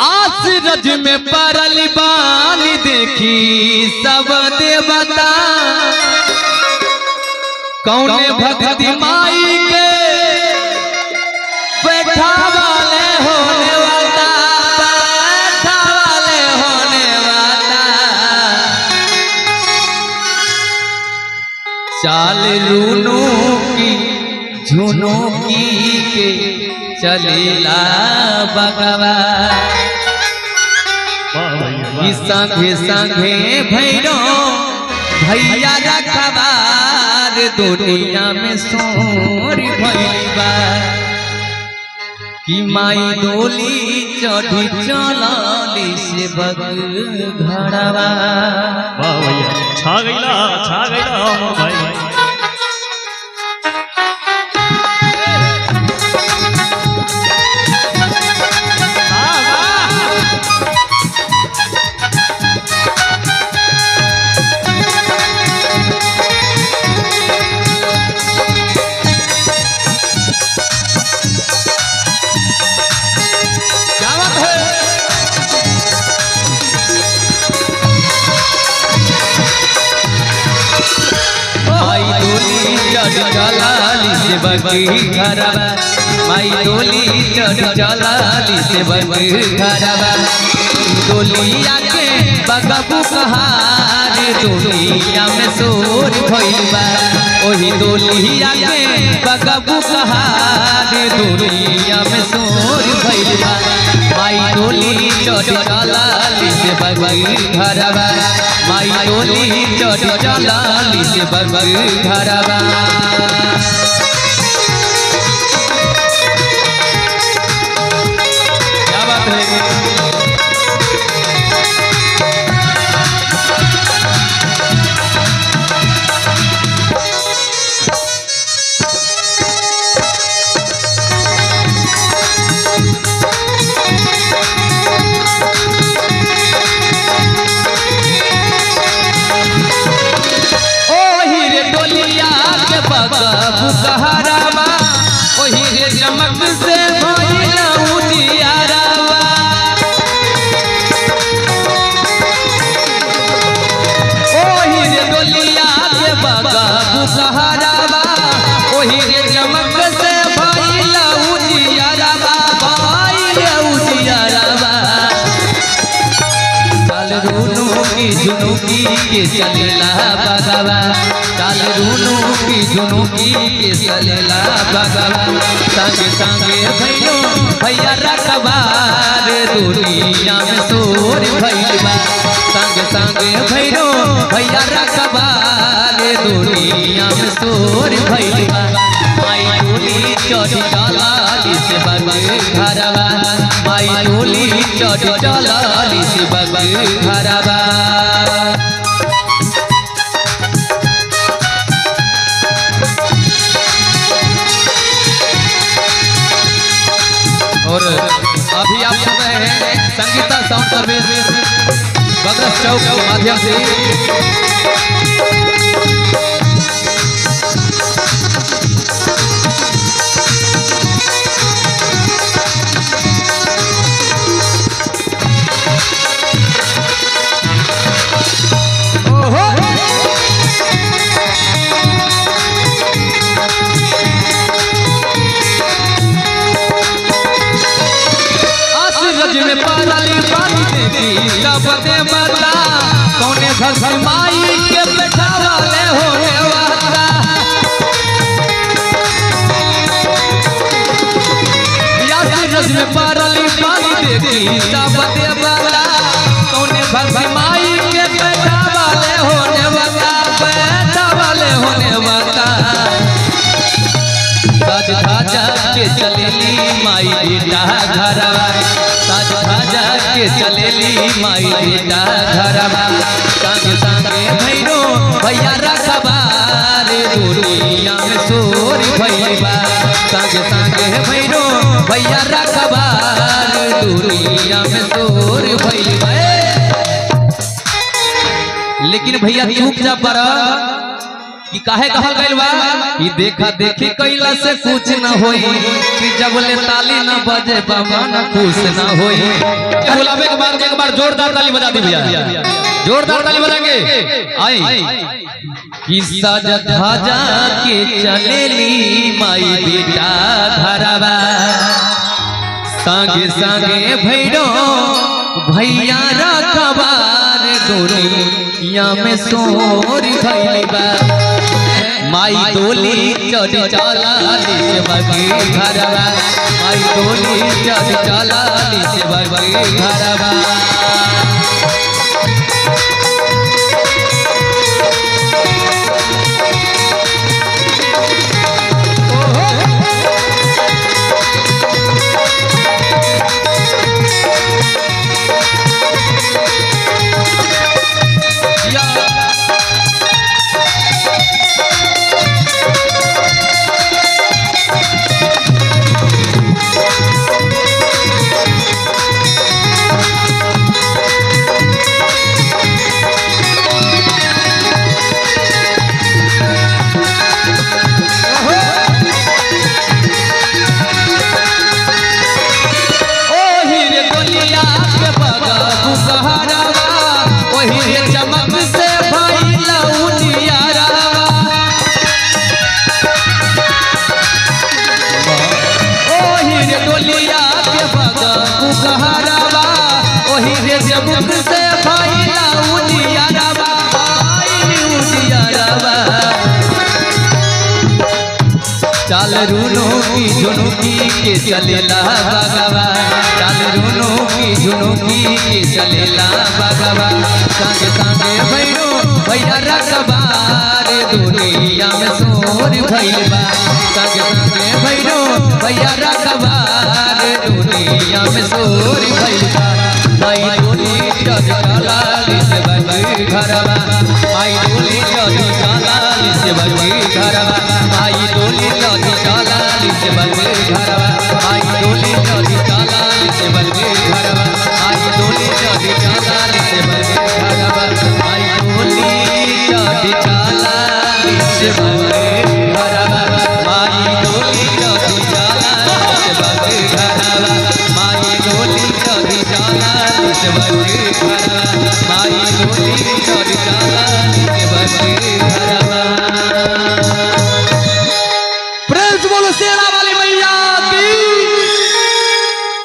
आसरज में परल बानी देखी सब देवता कौने भक्ति माई के बैठा वाले होने वाला बैठा वाले होने वाला चाल रूनू की झुनू की के चलेला बगवा संगे संगे भैरो भैया रखबार दुनिया में सोर भैया कि माई डोली चढ़ी चलली से बग घड़वा छा गईला भाई चलाली से बगी घरवा माई डोली चढ़ चलाली से बगी घरवा डोलिया के बगबू कहार दुनिया में शोर भइलबा ओही डोलिया के बगबू कहार दुनिया में शोर भइलबा माई डोली चढ़ चलाली से बगी घरवा माई डोली चढ़ चलाली से बगी घरवा क्या बात है बुकहरावा ओही रे चमक से भइला उजियारावा ओही रे डोलिया के बाबा बुकहरावा ओही रे चमक से भइला उजियारावा भइला उजियारावा चाल रूनू की झुनुकी के चलेला बगवा चाल रूनू की झुनुकी के चलेला बगवा संगे संगे भैलो भैया रखबार दुनिया में शोर भइलबा संगे संगे भैलो भैया रखबार दुनिया में शोर भइलबा माई डोली चढ़ चलाली से बगी घरवा माई डोली चढ़ चलाली से बगी घरवा और अभी आप सुन रहे हैं संगीता साउंड सर्विस बगरस चौक के माध्यम से बता कौने घर माई के बैठा वाले होने वाला याद में पारली पानी देखी सब देवता कौने घर माई के बैठा वाले होने वाला बैठा वाले होने वाला साज धाजा के चलेली माई बेटा घरवा साज धाजा के चलेली माई बेटा घरवा संगे संगे भैरो भैया रखबार दुनिया में शोर भइलबा संगे संगे भैरो भैया रखबार दुनिया में शोर भइलबा लेकिन भैया चुप जा पर कि काहे कहल गइल बा कि देखा देखी कइला से कुछ न होई कि जब ले ताली न बजे बाबा न खुश न होई। बुलावे के बाद एक बार जोरदार ताली बजा दी भैया, जोरदार ताली बजाएंगे। आई कि सज धजा के चलेली माई बेटा घरवा संगे संगे भैरो भैया रखबार दुनिया में सोर भइल बा माई डोली चढ़ चला से बगे घरवा माई डोली चढ़ चला से बगे घरवा। चाल रूनो की झुनुकी के चलेला भगवा चाल रूनो की झुनुकी के चलेला भगवा संगे संगे भैरो भैया रखबार दुनिया में सोर भइल बा संगे संगे भैरो भैया रखबार दुनिया में सोर भइल बा माई डोली चढ़ चला से बगे घरवा माई डोली चढ़ चला से बगे घरवा माई डोली चढ़ चला से बगे घरवा माई डोली चढ़ चला से बगे घरवा माई डोली चढ़ चला से बगे घरवा माई डोली चढ़ चला से बगे घरवा माई डोली चढ़ चला से बगे घरवा माई डोली चढ़ चला से बगे घरवा माई डोली चढ़ चला से बगे घरवा।